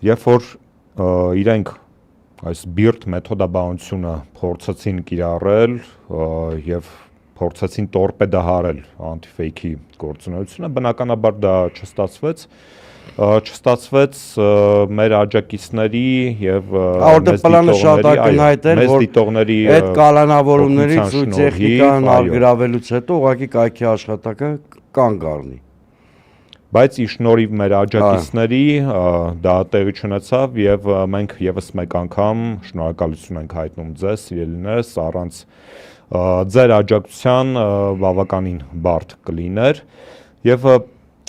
Երբ որ իրենք այս բիրտ մեթոդաբանությունը փորձեցին կիրառել եւ փորձեցին տորպեդահարել անտիֆեյքի գործունեությունը, բնականաբար դա չստացվեց մեր աջակիցների եւ մեզ դիտողների այդ կալանավորումներից ու տեխնիկան արգրավելուց հետո ուղղակի կայքի աշխատանքը կանգ առնի։ Բայց ի շնորհիվ մեր աջակիցների դա տեղի չունեցավ եւ մենք եւս մեկ անգամ շնորհակալություն ենք հայտնում ձեզ, սիրելիներս, առանց ձեր աջակցության բավականին բարդ կլիներ եւ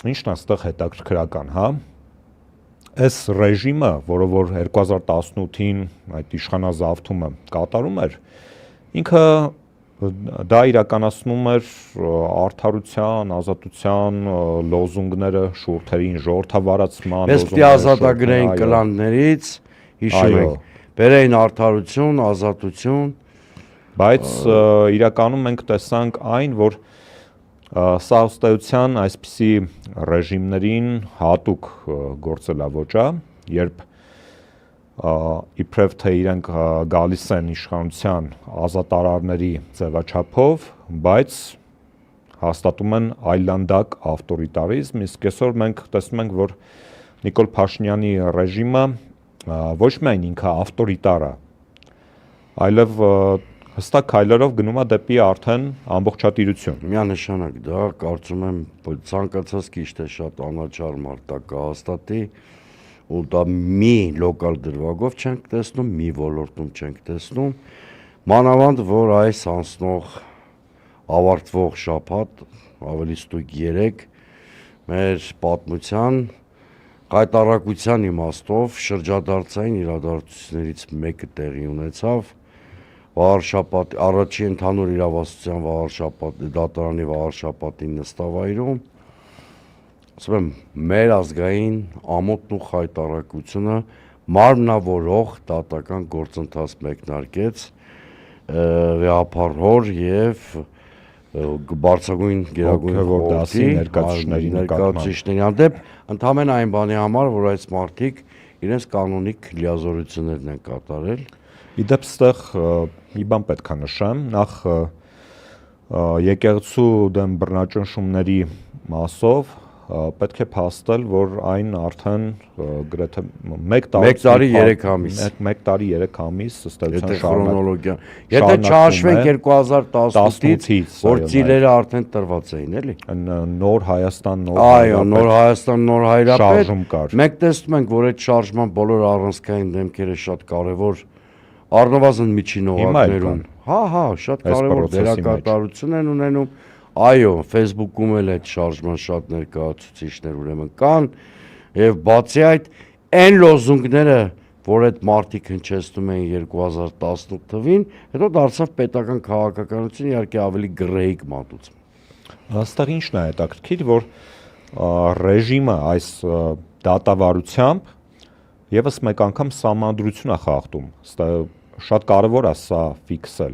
ինչն է այստեղ հետաքրքրական, հա։ Այս ռեժիմը, որը որ 2018-ին այդ իշխանազավթումը կատարում էր, ինքը դա իրականացնում էր արդարության, ազատության լոզունգները շուրթերին, ժողովրդավարացման լոզունգները, ազատագրային կլաններից, հիշում եք, բերեին արդարություն, ազատություն, բայց իրականում մենք տեսանք այն, որ սա ըստեյության այսպիսի ռեժիմներին հատուկ գործելավոճ է, երբ իբրև թե իրենք գալիս են իշխանության ազատարարների ձևաչափով, բայց հաստատում են այլանդակ ավտորիտարիզմ, իսկ այսօր մենք տեսնում ենք, որ Նիկոլ Փաշինյանի ռեժիմը ոչ միայն ինքը ավտորիտար է, այլև հստակ քայլերով գնում է դեպի արդեն ամբողջատիրություն։ Միանշանակ դա կարծում եմ ցանկացած քիչ թե շատ անաչառ մարդ կհաստատի, ու դա մի լոկալ դրվագով չենք տեսնում, մի ոլորտում չենք տեսնում, մանավանդ որ այս անցնող ավարտվող շաբաթ, ավելի ստույգ 3 մեր պատմության հայտարարության իմաստով շրջադարձային իրադարձություններից մեկը տեղի ունեցավ Վաղարշապատ առաջին ընդհանուր իրավասության դատարանի Վաղարշապատի նստավայրում, ասում եմ, մեր ազգային ամոթն ու խայտառակությունը մարմնավորող դատական գործընթաց մեկնարկեց վեհափառ եւ բարձրագույն գերագույն խորհրդի ներկայացուցիչների հանդեպ, ընդհանրեն այն բանի համար, որ այս մարդիկ իրենց կանոնիկ լիազորություններն են կատարել։ Իդեպ ստեղ մի բան պետք է նշեմ, նախ եկեղեցու դեմ բռնաճնշումների մասով պետք է փաստել, որ այն արդեն գրեթե 1 տարի 3 ամիս ըստեյության շարունակական։ Եթե չհաշվենք 2018-ից, որ ծիլերը արդեն տրված էին, էլի։ Նոր Հայաստան, Նոր Հայաստան, նոր հայրապետ։ Մենք տեսնում ենք, որ այդ շարժման բոլոր առանցքային դեմքերը շատ կարևոր առնվազն միջին օղակներում, շատ կարևոր դերակատարություն են ունենում, այո, Facebook-ում էլ այդ շարժման շատ ներկայացուցիչներ ուրեմն կան, եւ բացի այդ, այն լոզունգները, որ այդ մարդիկ հնչեցնում էին 2018 թվին, հետո դարձավ պետական քաղաքականություն, իհարկե ավելի գրեհիկ մատուցում։ Այստեղ ինչն է հետաքրքիր, որ ռեժիմը այս դատավարությամբ եւս մեկ անգամ սահմանադրություն է խախտում, շատ կարևոր է սա ֆիքսել,